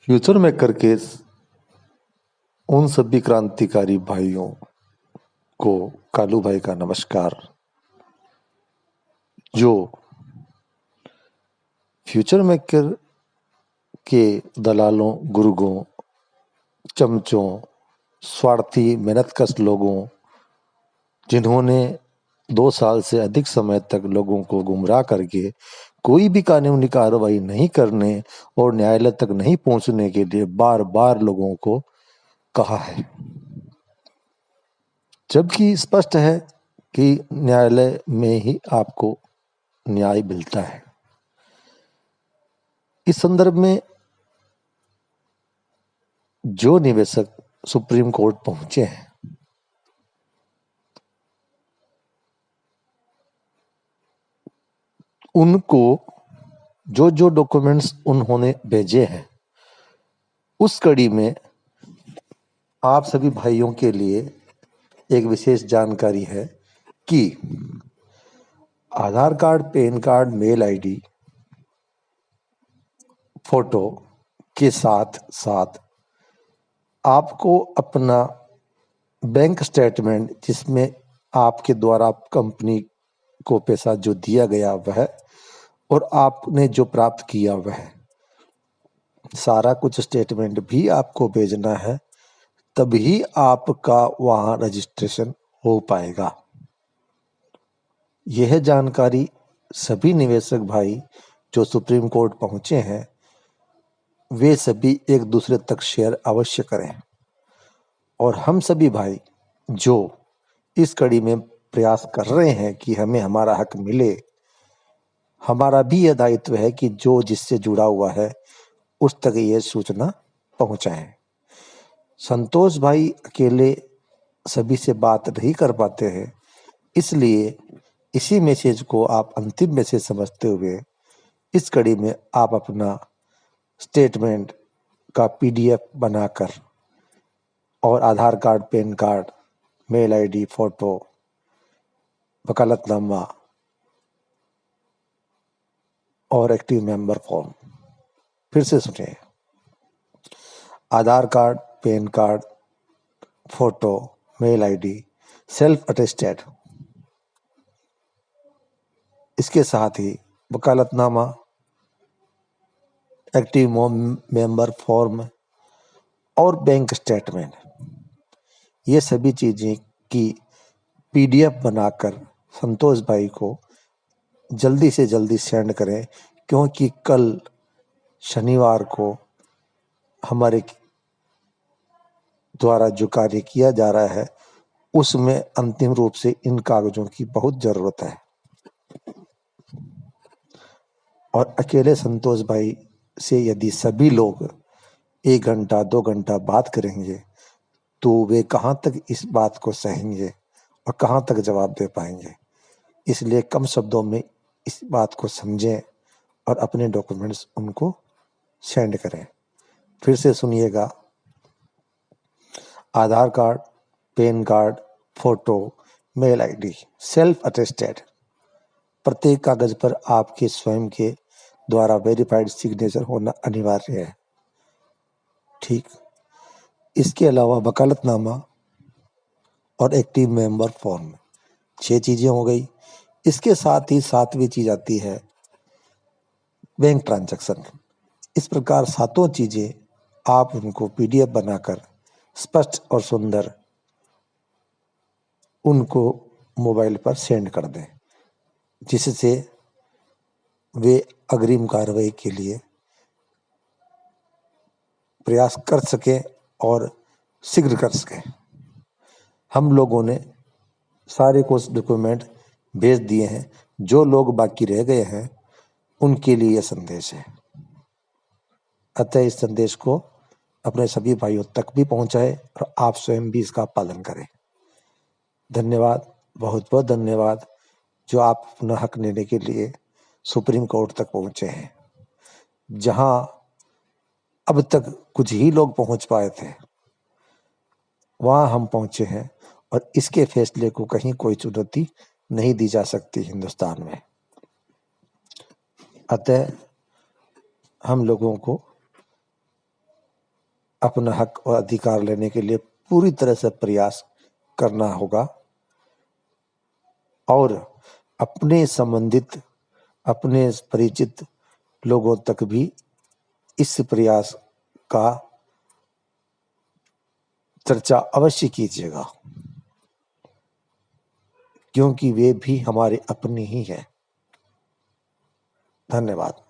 Future maker के उन सभी क्रांतिकारी भाइयों को कालू भाई का नमस्कार। जो फ्यूचर मेकर के दलालों, गुर्गों, चमचों, स्वार्थी मेहनतकश लोगों, जिन्होंने 2 साल से अधिक समय तक लोगों को गुमराह करके कोई भी कानूनी कार्रवाई नहीं करने और न्यायालय तक नहीं पहुंचने के लिए बार बार लोगों को कहा है, जबकि स्पष्ट है कि न्यायालय में ही आपको न्याय मिलता है। इस संदर्भ में जो निवेशक सुप्रीम कोर्ट पहुंचे हैं, उनको जो जो डॉक्यूमेंट्स उन्होंने भेजे हैं, उस कड़ी में आप सभी भाइयों के लिए एक विशेष जानकारी है कि Aadhaar card, pan card, mail ID, photo के साथ साथ आपको अपना बैंक स्टेटमेंट, जिसमें आपके द्वारा कंपनी को पैसा जो दिया गया वह और आपने जो प्राप्त किया वह सारा कुछ स्टेटमेंट भी आपको भेजना है, तभी आपका वहाँ रजिस्ट्रेशन हो पाएगा। यह जानकारी सभी निवेशक भाई जो सुप्रीम कोर्ट पहुंचे हैं, वे सभी एक दूसरे तक शेयर अवश्य करें। और हम सभी भाई जो इस कड़ी में प्रयास कर रहे हैं कि हमें हमारा हक मिले, हमारा भी यह दायित्व है कि जो जिससे जुड़ा हुआ है उस तक ये सूचना पहुंचाएं। संतोष भाई अकेले सभी से बात नहीं कर पाते हैं, इसलिए इसी मैसेज को आप अंतिम मैसेज समझते हुए इस कड़ी में आप अपना स्टेटमेंट का पीडीएफ बनाकर और Aadhaar card, pan card, mail ID, photo, वकालतनामा और एक्टिव मेंबर फॉर्म, फिर से सुनिए, Aadhaar card, pan card, photo, mail ID, self attested, इसके साथ ही वकालतनामा, एक्टिव मेंबर फॉर्म और बैंक स्टेटमेंट, ये सभी चीज़ें की पीडीएफ बनाकर संतोष भाई को जल्दी से जल्दी सेंड करें, क्योंकि कल शनिवार को हमारे द्वारा जो कार्य किया जा रहा है उसमें अंतिम रूप से इन कागजों की बहुत ज़रूरत है। और अकेले संतोष भाई से यदि सभी लोग 1 घंटा 2 घंटा बात करेंगे तो वे कहाँ तक इस बात को सहेंगे और कहाँ तक जवाब दे पाएंगे। इसलिए कम शब्दों में इस बात को समझें और अपने डॉक्यूमेंट्स उनको सेंड करें। फिर से सुनिएगा, Aadhaar card, pan card, photo, mail ID, self attested, प्रत्येक कागज पर आपके स्वयं के द्वारा वेरीफाइड सिग्नेचर होना अनिवार्य है। ठीक, इसके अलावा वकालतनामा और एक्टिव मेंबर फॉर्म, 6 चीजें हो गई। इसके साथ ही 7वीं चीज आती है बैंक ट्रांजैक्शन। इस प्रकार 7 चीजें आप उनको पीडीएफ बनाकर स्पष्ट और सुंदर उनको मोबाइल पर सेंड कर दें, जिससे वे अग्रिम कार्रवाई के लिए प्रयास कर सकें और शीघ्र कर सकें। हम लोगों ने सारे कुछ डॉक्यूमेंट भेज दिए हैं, जो लोग बाकी रह गए हैं उनके लिए यह संदेश है। अतः इस संदेश को अपने सभी भाइयों तक भी पहुंचाएं और आप स्वयं भी इसका पालन करें। धन्यवाद, बहुत बहुत धन्यवाद, जो आप अपना हक लेने के लिए सुप्रीम कोर्ट तक पहुंचे हैं, जहां अब तक कुछ ही लोग पहुंच पाए थे, वहां हम पहुंचे हैं और इसके फैसले को कहीं कोई चुनौती नहीं दी जा सकती हिंदुस्तान में। अतः हम लोगों को अपना हक और अधिकार लेने के लिए पूरी तरह से प्रयास करना होगा और अपने संबंधित, अपने परिचित लोगों तक भी इस प्रयास का चर्चा अवश्य कीजिएगा, क्योंकि वे भी हमारे अपने ही हैं। धन्यवाद।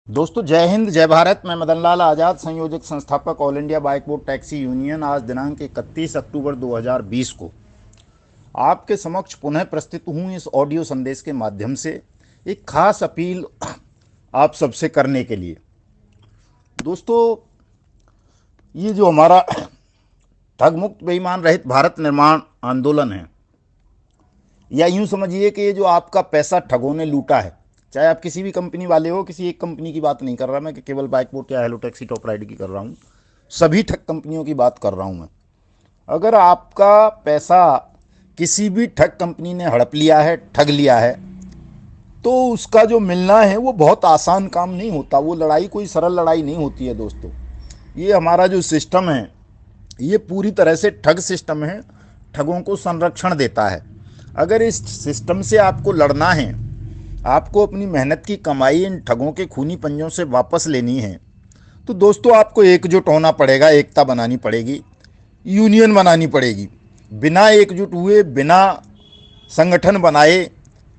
दोस्तों जय हिंद, जय भारत। मैं मदन लाल आज़ाद, संयोजक संस्थापक all India bike board taxi union. आज दिनांक 31 अक्टूबर 2020 को आपके समक्ष पुनः प्रस्तुत हूँ इस ऑडियो संदेश के माध्यम से एक खास अपील आप सबसे करने के लिए। दोस्तों, ये जो हमारा ठग मुक्त बेईमान रहित भारत निर्माण आंदोलन है, या यूं समझिए कि ये जो आपका पैसा ठगों ने लूटा है, चाहे आप किसी भी कंपनी वाले हो, किसी एक कंपनी की बात नहीं कर रहा मैं कि केवल बाइक बोट या हेलो टैक्सी टॉप राइड की कर रहा हूँ, सभी ठग कंपनियों की बात कर रहा हूँ मैं। अगर आपका पैसा किसी भी ठग कंपनी ने हड़प लिया है, ठग लिया है, तो उसका जो मिलना है वो बहुत आसान काम नहीं होता। वो लड़ाई कोई सरल लड़ाई नहीं होती है दोस्तों। ये हमारा जो सिस्टम है ये पूरी तरह से ठग सिस्टम है, ठगों को संरक्षण देता है। अगर इस सिस्टम से आपको लड़ना है, आपको अपनी मेहनत की कमाई इन ठगों के खूनी पंजों से वापस लेनी है, तो दोस्तों आपको एकजुट होना पड़ेगा, एकता बनानी पड़ेगी, यूनियन बनानी पड़ेगी। बिना एकजुट हुए, बिना संगठन बनाए,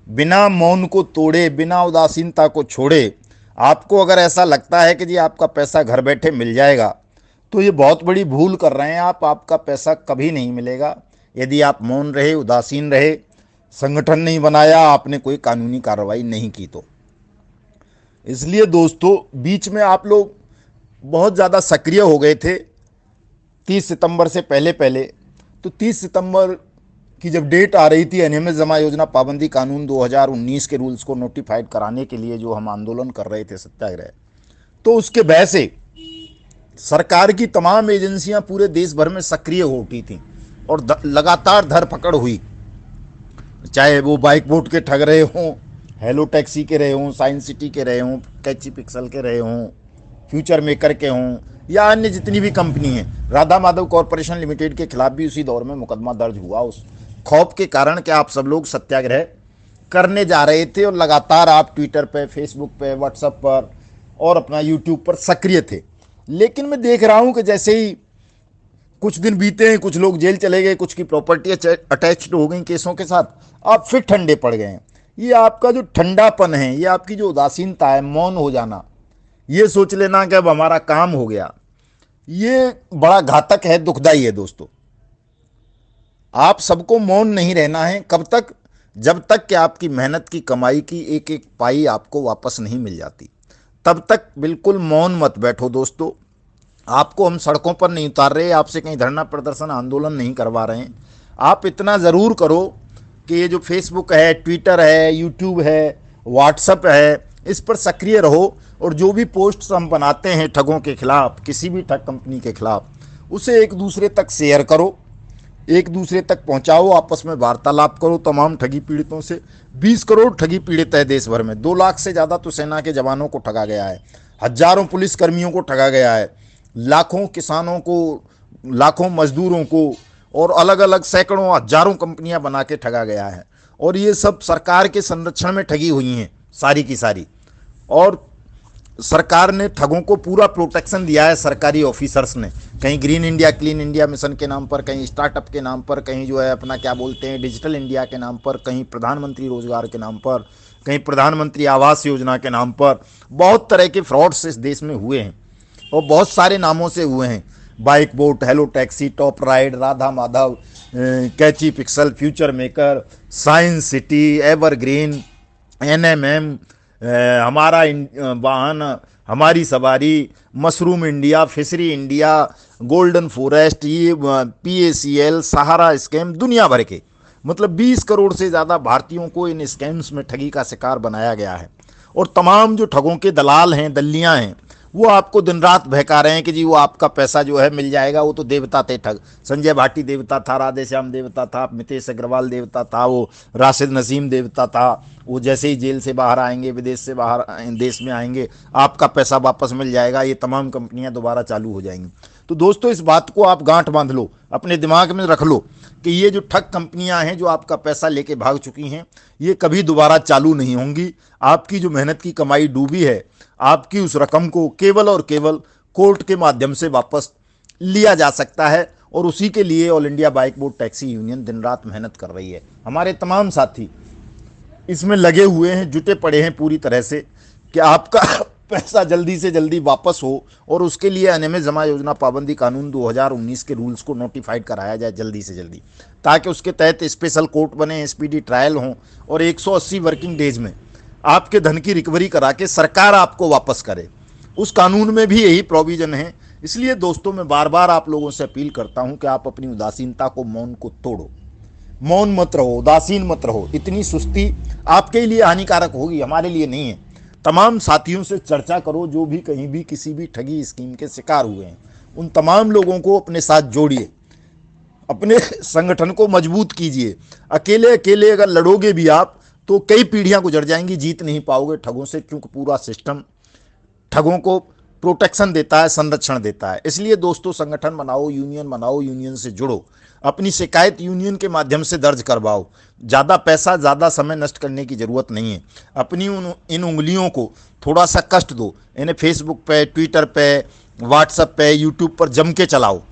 बिना मौन को तोड़े, बिना उदासीनता को छोड़े, आपको अगर ऐसा लगता है कि जी आपका पैसा घर बैठे मिल जाएगा, तो ये बहुत बड़ी भूल कर रहे हैं आप। आपका पैसा कभी नहीं मिलेगा यदि आप मौन रहे, उदासीन रहे, संगठन नहीं बनाया, आपने कोई कानूनी कार्रवाई नहीं की तो। इसलिए दोस्तों, बीच में आप लोग बहुत ज़्यादा सक्रिय हो गए थे 30 सितंबर से पहले पहले। तो 30 सितंबर की जब डेट आ रही थी अनियमित जमा योजना पाबंदी कानून 2019 के रूल्स को नोटिफाइड कराने के लिए जो हम आंदोलन कर रहे थे, सत्याग्रह, तो उसके भय से सरकार की तमाम एजेंसियां पूरे देश भर में सक्रिय हो उठी थी और लगातार धरपकड़ हुई। चाहे वो बाइक बोट के ठग रहे हों, हेलो टैक्सी के रहे हों, साइंस सिटी के रहे हों, कैची पिक्सल के रहे हों, फ्यूचर मेकर के हों, या अन्य जितनी भी कंपनी हैं। राधा माधव कॉरपोरेशन लिमिटेड के खिलाफ भी उसी दौर में मुकदमा दर्ज हुआ, उस खौफ के कारण कि आप सब लोग सत्याग्रह करने जा रहे थे और लगातार आप ट्विटर पे, फेसबुक पे, व्हाट्सएप पर और अपना यूट्यूब पर सक्रिय थे। लेकिन मैं देख रहा हूं कि जैसे ही कुछ दिन बीते हैं, कुछ लोग जेल चले गए, कुछ की प्रॉपर्टी अटैच्ड हो गई केसों के साथ, आप फिर ठंडे पड़ गए हैं। ये आपका जो ठंडापन है, ये आपकी जो उदासीनता है, मौन हो जाना, ये सोच लेना कि अब हमारा काम हो गया, ये बड़ा घातक है, दुखदाई है दोस्तों। आप सबको मौन नहीं रहना है। कब तक? जब तक कि आपकी मेहनत की कमाई की एक एक पाई आपको वापस नहीं मिल जाती, तब तक बिल्कुल मौन मत बैठो दोस्तों। आपको हम सड़कों पर नहीं उतार रहे, आपसे कहीं धरना प्रदर्शन आंदोलन नहीं करवा रहे हैं। आप इतना ज़रूर करो कि ये जो फेसबुक है, ट्विटर है, यूट्यूब है, व्हाट्सएप है, इस पर सक्रिय रहो और जो भी पोस्ट्स हम बनाते हैं ठगों के खिलाफ, किसी भी ठग कंपनी के खिलाफ, उसे एक दूसरे तक शेयर करो, एक दूसरे तक पहुंचाओ, आपस में वार्तालाप करो तमाम ठगी पीड़ितों से। 20 करोड़ ठगी पीड़ित है देश भर में। 2 लाख से ज़्यादा तो सेना के जवानों को ठगा गया है, हजारों पुलिसकर्मियों को ठगा गया है, लाखों किसानों को, लाखों मजदूरों को, और अलग अलग सैकड़ों हजारों कंपनियां बना के ठगा गया है। और ये सब सरकार के संरक्षण में ठगी हुई हैं सारी की सारी। और सरकार ने ठगों को पूरा प्रोटेक्शन दिया है, सरकारी ऑफिसर्स ने, कहीं green India clean India mission के नाम पर, कहीं स्टार्टअप के नाम पर, कहीं जो है अपना क्या बोलते हैं डिजिटल इंडिया के नाम पर, कहीं प्रधानमंत्री रोजगार के नाम पर, कहीं प्रधानमंत्री आवास योजना के नाम पर। बहुत तरह के फ्रॉड्स इस देश में हुए हैं और बहुत सारे नामों से हुए हैं। Bike boat, hello taxi, top ride, Radha Madhav, catchy pixel, future maker, science city, evergreen, NMM, Hamara Vahan, Hamari Sawari, mushroom India, fishery India, golden forest, ये पीएसीएल, सहारा स्कैम, दुनिया भर के, मतलब 20 करोड़ से ज़्यादा भारतीयों को इन स्कैम्स में ठगी का शिकार बनाया गया है। और तमाम जो ठगों के दलाल हैं, दल्लियाँ हैं, वो आपको दिन रात बहका रहे हैं कि जी वो आपका पैसा जो है मिल जाएगा, वो तो देवता थे ठग। संजय भाटी देवता था, राधेश्याम देवता था, मितेश अग्रवाल देवता था, वो राशिद नसीम देवता था। वो जैसे ही जेल से बाहर आएंगे, विदेश से बाहर देश में आएंगे, आपका पैसा वापस मिल जाएगा, ये तमाम कंपनियां दोबारा चालू हो जाएंगी। तो दोस्तों इस बात को आप गांठ बांध लो, अपने दिमाग में रख लो कि ये जो ठग कंपनियां हैं जो आपका पैसा लेके भाग चुकी हैं, ये कभी दोबारा चालू नहीं होंगी। आपकी जो मेहनत की कमाई डूबी है, आपकी उस रकम को केवल और केवल कोर्ट के माध्यम से वापस लिया जा सकता है, और उसी के लिए all India bike board taxi union दिन रात मेहनत कर रही है। हमारे तमाम साथी इसमें लगे हुए हैं, जुटे पड़े हैं पूरी तरह से कि आपका पैसा जल्दी से जल्दी वापस हो, और उसके लिए अनियमित जमा योजना पाबंदी कानून 2019 के रूल्स को नोटिफाइड कराया जाए जल्दी से जल्दी, ताकि उसके तहत स्पेशल कोर्ट बने, स्पीडी ट्रायल हों, और 180 वर्किंग डेज में आपके धन की रिकवरी करा के सरकार आपको वापस करे। उस कानून में भी यही प्रोविजन है। इसलिए दोस्तों मैं बार बार आप लोगों से अपील करता हूं कि आप अपनी उदासीनता को, मौन को तोड़ो। मौन मत रहो, उदासीन मत रहो। इतनी सुस्ती आपके लिए हानिकारक होगी, हमारे लिए नहीं है। तमाम साथियों से चर्चा करो जो भी कहीं भी किसी भी ठगी स्कीम के शिकार हुए हैं, उन तमाम लोगों को अपने साथ जोड़िए, अपने संगठन को मजबूत कीजिए। अकेले अकेले अगर लड़ोगे भी आप तो कई पीढ़ियां गुजर जाएंगी, जीत नहीं पाओगे ठगों से, क्योंकि पूरा सिस्टम ठगों को प्रोटेक्शन देता है, संरक्षण देता है। इसलिए दोस्तों संगठन बनाओ, यूनियन बनाओ, यूनियन से जुड़ो, अपनी शिकायत यूनियन के माध्यम से दर्ज करवाओ। ज़्यादा पैसा, ज़्यादा समय नष्ट करने की ज़रूरत नहीं है। अपनी इन उंगलियों को थोड़ा सा कष्ट दो, इन्हें फेसबुक पे, ट्विटर पे, व्हाट्सएप पे, यूट्यूब पर जम के चलाओ।